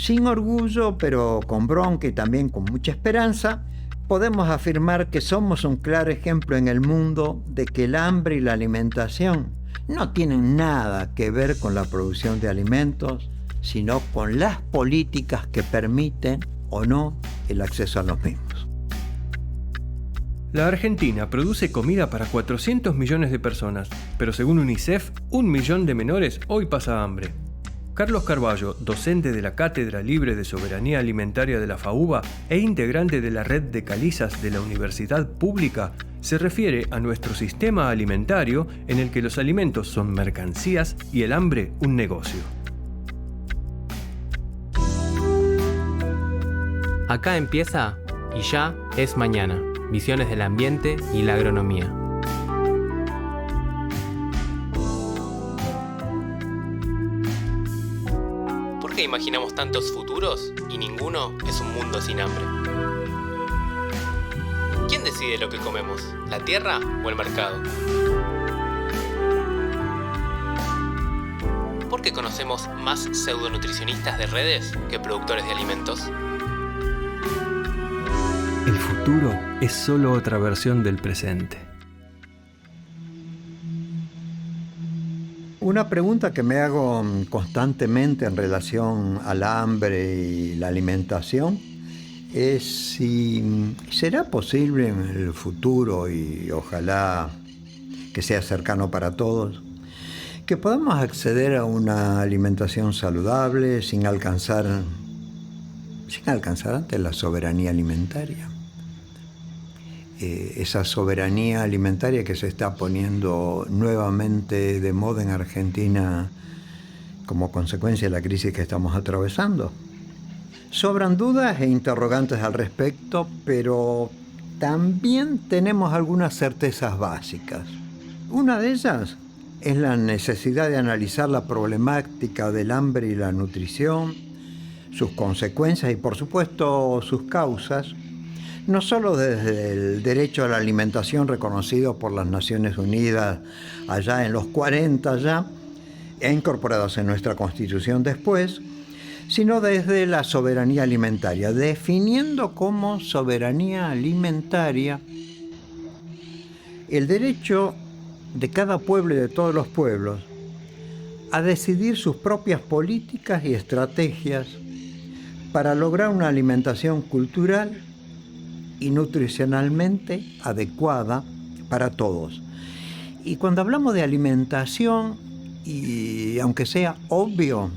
Sin orgullo, pero con bronca y también con mucha esperanza, podemos afirmar que somos un claro ejemplo en el mundo de que el hambre y la alimentación no tienen nada que ver con la producción de alimentos, sino con las políticas que permiten o no el acceso a los mismos. La Argentina produce comida para 400 millones de personas, pero según UNICEF, 1 millón de menores hoy pasa hambre. Carlos Carballo, docente de la Cátedra Libre de Soberanía Alimentaria de la FAUBA e integrante de la red de calizas de la Universidad Pública, se refiere a nuestro sistema alimentario en el que los alimentos son mercancías y el hambre un negocio. Acá empieza y ya es mañana. Visiones del ambiente y la agronomía. ¿Por qué imaginamos tantos futuros y ninguno es un mundo sin hambre? ¿Quién decide lo que comemos? ¿La tierra o el mercado? ¿Por qué conocemos más pseudonutricionistas de redes que productores de alimentos? El futuro es solo otra versión del presente. Una pregunta que me hago constantemente en relación al hambre y la alimentación es si será posible en el futuro, y ojalá que sea cercano para todos, que podamos acceder a una alimentación saludable sin alcanzar antes la soberanía alimentaria. Esa soberanía alimentaria que se está poniendo nuevamente de moda en Argentina como consecuencia de la crisis que estamos atravesando. Sobran dudas e interrogantes al respecto, pero también tenemos algunas certezas básicas. Una de ellas es la necesidad de analizar la problemática del hambre y la nutrición, sus consecuencias y, por supuesto, sus causas, no solo desde el derecho a la alimentación reconocido por las Naciones Unidas allá en los 40 ya, e incorporados en nuestra Constitución después, sino desde la soberanía alimentaria, definiendo como soberanía alimentaria el derecho de cada pueblo y de todos los pueblos a decidir sus propias políticas y estrategias para lograr una alimentación cultural y nutricionalmente adecuada para todos. Y cuando hablamos de alimentación, y aunque sea obvio,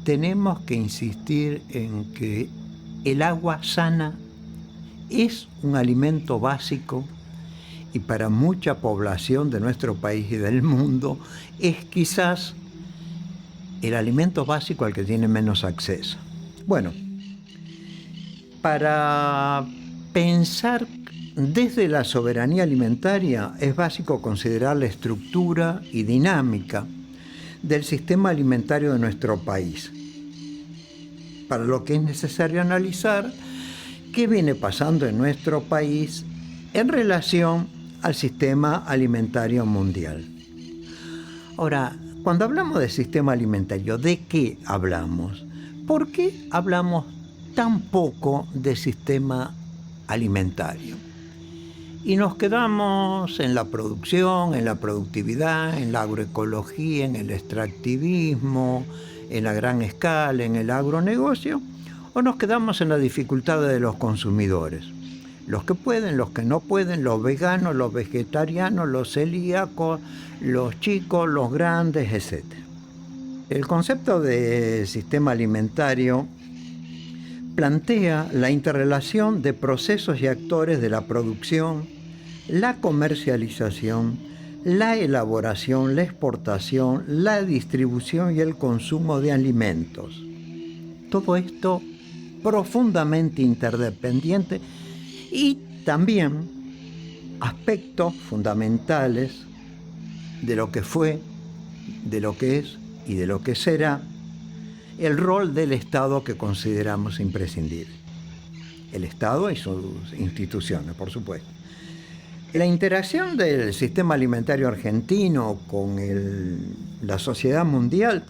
tenemos que insistir en que el agua sana es un alimento básico y para mucha población de nuestro país y del mundo es quizás el alimento básico al que tiene menos acceso. Bueno, para pensar desde la soberanía alimentaria es básico considerar la estructura y dinámica del sistema alimentario de nuestro país, para lo que es necesario analizar qué viene pasando en nuestro país en relación al sistema alimentario mundial. Ahora, cuando hablamos de sistema alimentario, ¿de qué hablamos? ¿Por qué hablamos tan poco de sistema alimentario? Y nos quedamos en la producción, en la productividad, en la agroecología, en el extractivismo, en la gran escala, en el agronegocio, o nos quedamos en la dificultad de los consumidores. Los que pueden, los que no pueden, los veganos, los vegetarianos, los celíacos, los chicos, los grandes, etc. El concepto de sistema alimentario plantea la interrelación de procesos y actores de la producción, la comercialización, la elaboración, la exportación, la distribución y el consumo de alimentos. Todo esto profundamente interdependiente y también aspectos fundamentales de lo que fue, de lo que es y de lo que será el rol del Estado que consideramos imprescindible. El Estado y sus instituciones, por supuesto. La interacción del sistema alimentario argentino con la sociedad mundial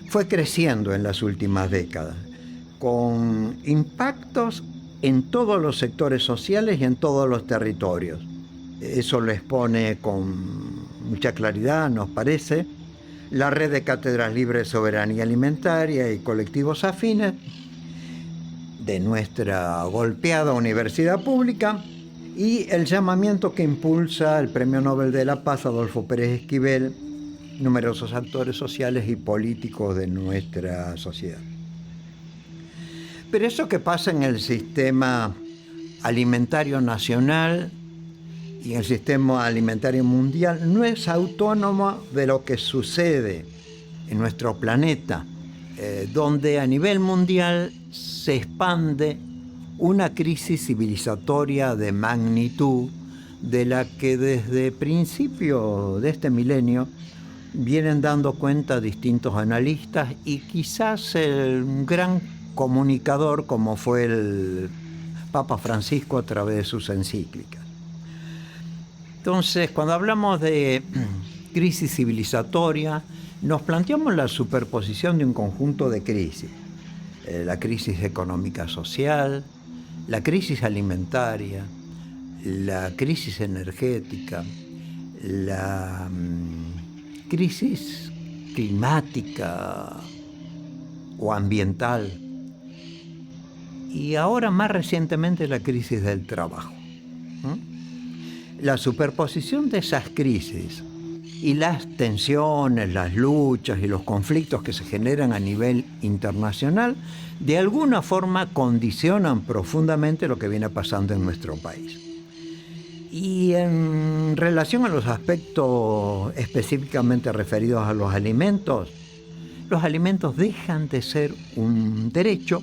fue creciendo en las últimas décadas. con impactos en todos los sectores sociales y en todos los territorios. Eso lo expone con mucha claridad, nos parece, la red de cátedras libres de soberanía alimentaria y colectivos afines de nuestra golpeada universidad pública y el llamamiento que impulsa el Premio Nobel de la Paz Adolfo Pérez Esquivel, numerosos actores sociales y políticos de nuestra sociedad. Pero eso que pasa en el sistema alimentario nacional y en el sistema alimentario mundial no es autónomo de lo que sucede en nuestro planeta, donde a nivel mundial se expande una crisis civilizatoria de magnitud de la que desde principio de este milenio vienen dando cuenta distintos analistas y quizás el gran comunicador como fue el Papa Francisco a través de sus encíclicas. Entonces, cuando hablamos de crisis civilizatoria, nos planteamos la superposición de un conjunto de crisis. La crisis económica social, la crisis alimentaria, la crisis energética, la crisis climática o ambiental y ahora más recientemente la crisis del trabajo. La superposición de esas crisis y las tensiones, las luchas y los conflictos que se generan a nivel internacional, de alguna forma condicionan profundamente lo que viene pasando en nuestro país. Y en relación a los aspectos específicamente referidos a los alimentos dejan de ser un derecho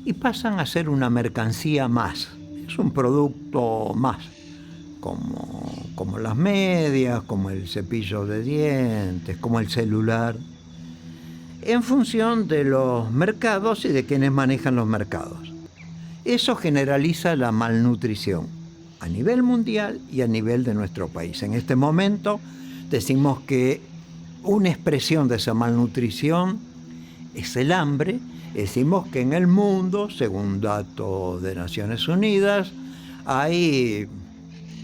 y pasan a ser una mercancía más. Es un producto más, como las medias, como el cepillo de dientes, como el celular, en función de los mercados y de quienes manejan los mercados. Eso generaliza la malnutrición a nivel mundial y a nivel de nuestro país. En este momento decimos que una expresión de esa malnutrición es el hambre. Decimos que en el mundo, según datos de Naciones Unidas, hay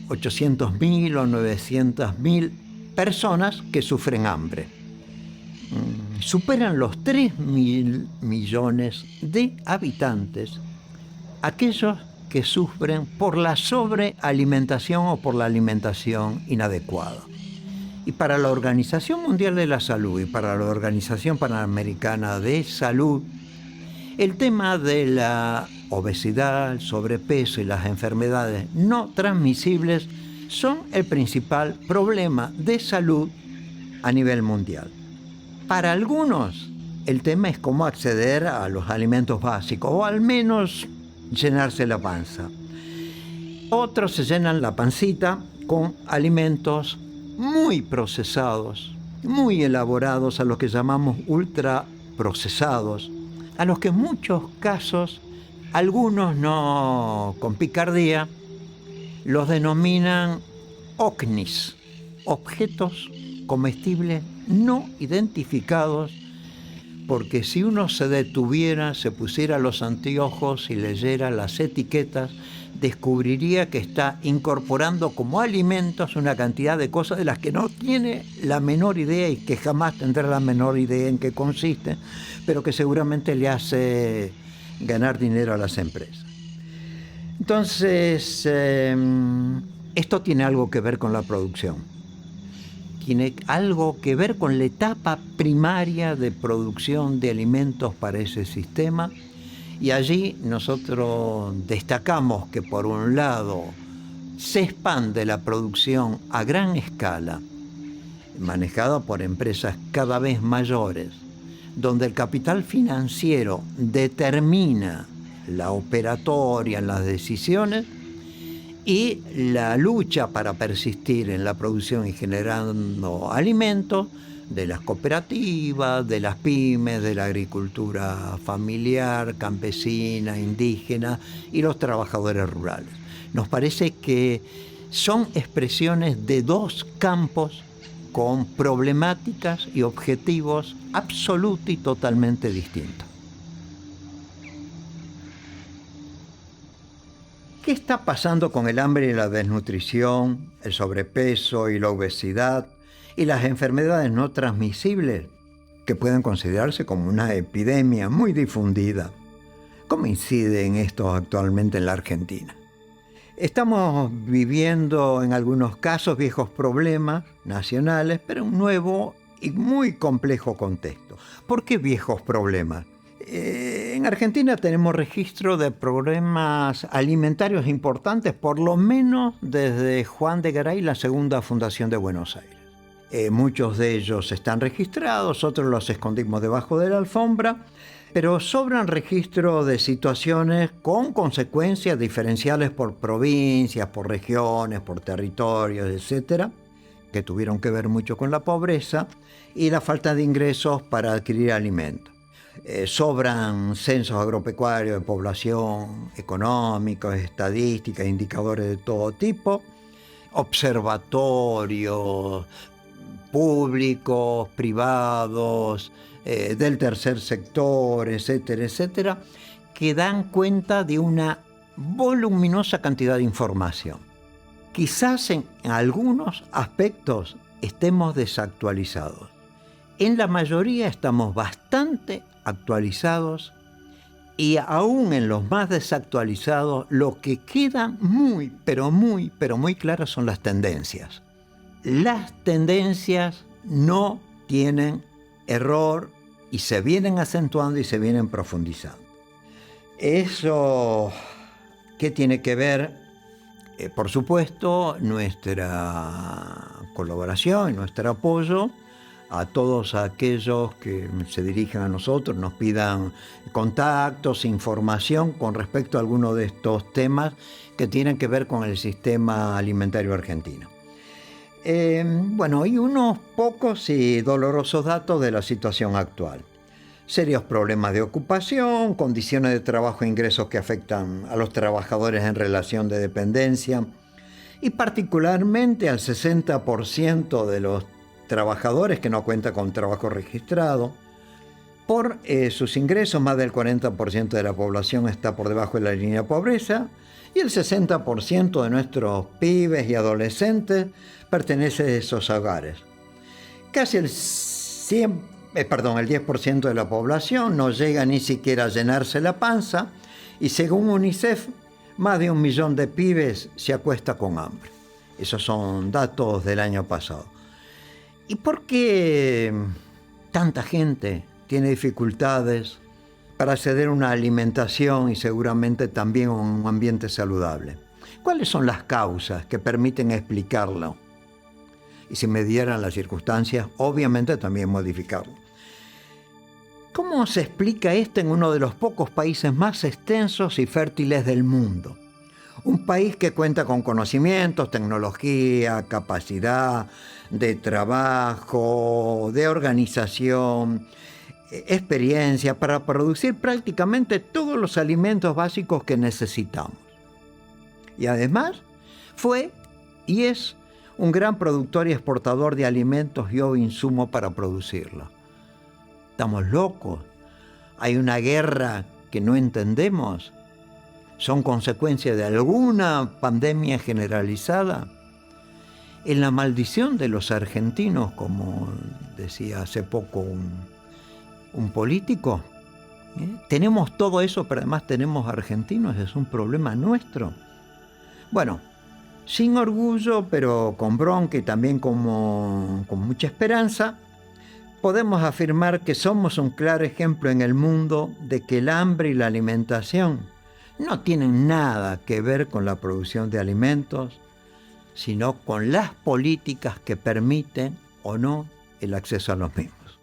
800.000 o 900.000 personas que sufren hambre. Superan los 3.000 millones de habitantes aquellos que sufren por la sobrealimentación o por la alimentación inadecuada. Y para la Organización Mundial de la Salud y para la Organización Panamericana de Salud, el tema de la obesidad, el sobrepeso y las enfermedades no transmisibles son el principal problema de salud a nivel mundial. Para algunos, el tema es cómo acceder a los alimentos básicos, o al menos llenarse la panza. Otros se llenan la pancita con alimentos muy procesados, muy elaborados, a los que llamamos ultraprocesados, a los que en muchos casos, algunos no con picardía, los denominan OCNIs, objetos comestibles no identificados, porque si uno se detuviera, se pusiera los anteojos y leyera las etiquetas, descubriría que está incorporando como alimentos una cantidad de cosas de las que no tiene la menor idea y que jamás tendrá la menor idea en qué consisten, pero que seguramente le hace ganar dinero a las empresas. Entonces, esto tiene algo que ver con la producción. Tiene algo que ver con la etapa primaria de producción de alimentos para ese sistema. Y allí nosotros destacamos que, por un lado, se expande la producción a gran escala, manejada por empresas cada vez mayores, donde el capital financiero determina la operatoria en las decisiones y la lucha para persistir en la producción y generando alimentos de las cooperativas, de las pymes, de la agricultura familiar, campesina, indígena y los trabajadores rurales. Nos parece que son expresiones de dos campos con problemáticas y objetivos absolutos y totalmente distintos. ¿Qué está pasando con el hambre y la desnutrición, el sobrepeso y la obesidad y las enfermedades no transmisibles que pueden considerarse como una epidemia muy difundida? ¿Cómo incide en esto actualmente en la Argentina? Estamos viviendo en algunos casos viejos problemas nacionales, pero un nuevo y muy complejo contexto. ¿Por qué viejos problemas? En Argentina tenemos registro de problemas alimentarios importantes, por lo menos desde Juan de Garay, la segunda fundación de Buenos Aires. Muchos de ellos están registrados, otros los escondimos debajo de la alfombra, pero sobran registros de situaciones con consecuencias diferenciales por provincias, por regiones, por territorios, etcétera, que tuvieron que ver mucho con la pobreza y la falta de ingresos para adquirir alimentos. Sobran censos agropecuarios de población, económicos, estadísticas, indicadores de todo tipo, observatorios públicos, privados, del tercer sector, etcétera, etcétera, que dan cuenta de una voluminosa cantidad de información. Quizás en algunos aspectos estemos desactualizados. En la mayoría estamos bastante actualizados y aún en los más desactualizados lo que queda muy claras son las tendencias. Las tendencias no tienen error y se vienen acentuando y se vienen profundizando. Eso, ¿qué tiene que ver? Por supuesto, nuestra colaboración y nuestro apoyo a todos aquellos que se dirigen a nosotros, nos pidan contactos, información con respecto a alguno de estos temas que tienen que ver con el sistema alimentario argentino. Y unos pocos y dolorosos datos de la situación actual. Serios problemas de ocupación, condiciones de trabajo e ingresos que afectan a los trabajadores en relación de dependencia y particularmente al 60% de los trabajadores que no cuentan con trabajo registrado. Por sus ingresos, más del 40% de la población está por debajo de la línea de pobreza y el 60% de nuestros pibes y adolescentes pertenece a esos hogares. Casi el 10% de la población no llega ni siquiera a llenarse la panza y según UNICEF, más de 1 millón de pibes se acuesta con hambre. Esos son datos del año pasado. ¿Y por qué tanta gente tiene dificultades para acceder a una alimentación y seguramente también a un ambiente saludable? ¿Cuáles son las causas que permiten explicarlo? Y si me dieran las circunstancias, obviamente también modificarlo. ¿Cómo se explica esto en uno de los pocos países más extensos y fértiles del mundo? Un país que cuenta con conocimientos, tecnología, capacidad de trabajo, de organización, experiencia para producir prácticamente todos los alimentos básicos que necesitamos. Y además fue y es un gran productor y exportador de alimentos y insumos para producirlos. ¿Estamos locos? ¿Hay una guerra que no entendemos? ¿Son consecuencia de alguna pandemia generalizada? En la maldición de los argentinos, como decía hace poco un político, tenemos todo eso, pero además tenemos argentinos, es un problema nuestro. Bueno, sin orgullo, pero con bronca y también con mucha esperanza, podemos afirmar que somos un claro ejemplo en el mundo de que el hambre y la alimentación no tienen nada que ver con la producción de alimentos, sino con las políticas que permiten o no el acceso a los mismos.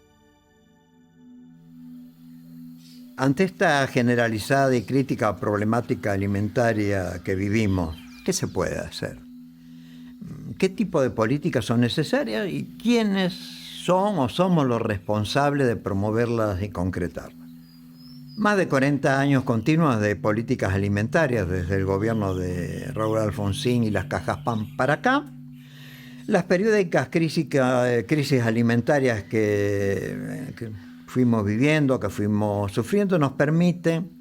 Ante esta generalizada y crítica problemática alimentaria que vivimos, ¿qué se puede hacer? ¿Qué tipo de políticas son necesarias y quiénes son o somos los responsables de promoverlas y concretarlas? Más de 40 años continuos de políticas alimentarias desde el gobierno de Raúl Alfonsín y las cajas PAN para acá. Las periódicas crisis alimentarias que fuimos viviendo, que fuimos sufriendo, nos permiten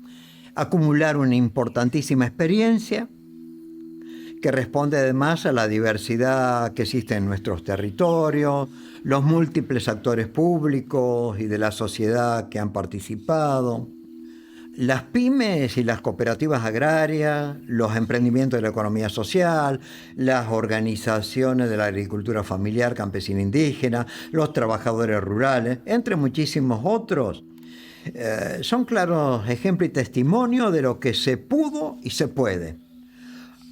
acumular una importantísima experiencia que responde además a la diversidad que existe en nuestros territorios, los múltiples actores públicos y de la sociedad que han participado, las pymes y las cooperativas agrarias, los emprendimientos de la economía social, las organizaciones de la agricultura familiar, campesina, indígena, los trabajadores rurales, entre muchísimos otros. Son claros ejemplos y testimonio de lo que se pudo y se puede,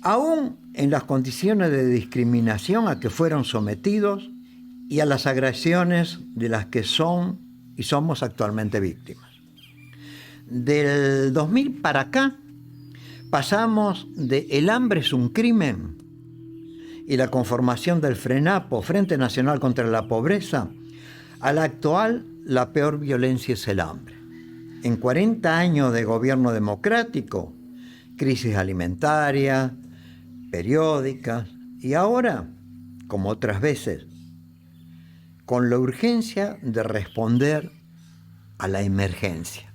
aún en las condiciones de discriminación a que fueron sometidos y a las agresiones de las que son y somos actualmente víctimas. Del 2000 para acá pasamos de El hambre es un crimen y la conformación del FRENAPO, Frente Nacional contra la Pobreza, a la actual la peor violencia es el hambre. En 40 años de gobierno democrático, crisis alimentaria, periódicas y ahora, como otras veces, con la urgencia de responder a la emergencia.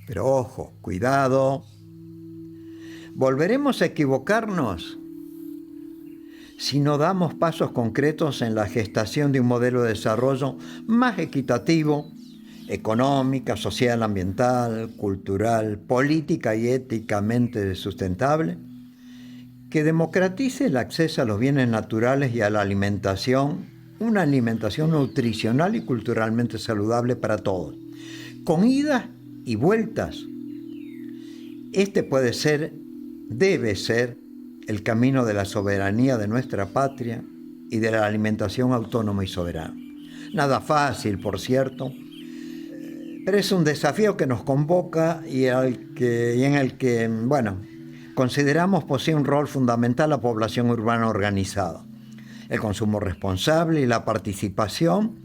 Pero ojo, cuidado, volveremos a equivocarnos si no damos pasos concretos en la gestación de un modelo de desarrollo más equitativo, económica, social, ambiental, cultural, política y éticamente sustentable, que democratice el acceso a los bienes naturales y a la alimentación, una alimentación nutricional y culturalmente saludable para todos, con idas y vueltas. Este puede ser, debe ser, el camino de la soberanía de nuestra patria y de la alimentación autónoma y soberana. Nada fácil, por cierto, pero es un desafío que nos convoca y en el que, consideramos posee un rol fundamental la población urbana organizada, el consumo responsable y la participación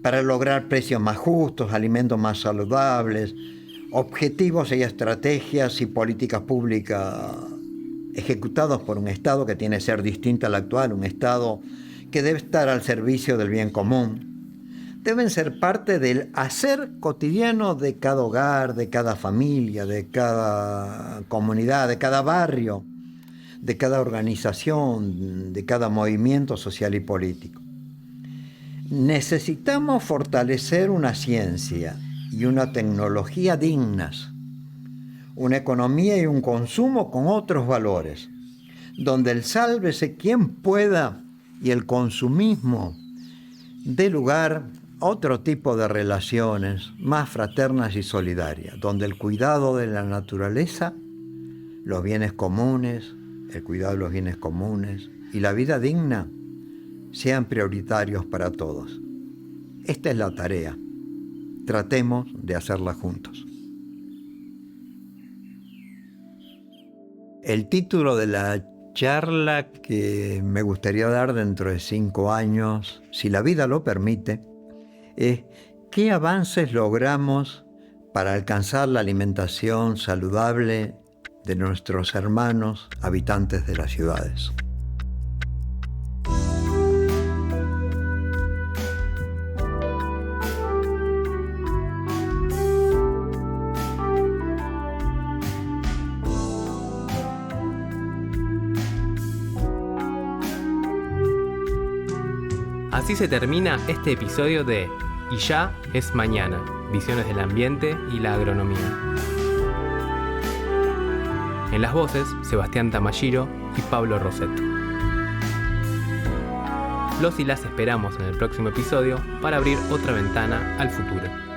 para lograr precios más justos, alimentos más saludables, objetivos y estrategias y políticas públicas ejecutados por un Estado que tiene que ser distinto al actual, un Estado que debe estar al servicio del bien común. Deben ser parte del hacer cotidiano de cada hogar, de cada familia, de cada comunidad, de cada barrio, de cada organización, de cada movimiento social y político. Necesitamos fortalecer una ciencia y una tecnología dignas, una economía y un consumo con otros valores, donde el sálvese quien pueda y el consumismo dé lugar a otro tipo de relaciones más fraternas y solidarias, donde el cuidado de la naturaleza, los bienes comunes, el cuidado de los bienes comunes y la vida digna sean prioritarios para todos. Esta es la tarea. Tratemos de hacerla juntos. El título de la charla que me gustaría dar dentro de 5 años, si la vida lo permite, es ¿qué avances logramos para alcanzar la alimentación saludable de nuestros hermanos habitantes de las ciudades? Así se termina este episodio de Y ya es mañana, visiones del ambiente y la agronomía. En las voces, Sebastián Tamashiro y Pablo Roset. Los y las esperamos en el próximo episodio para abrir otra ventana al futuro.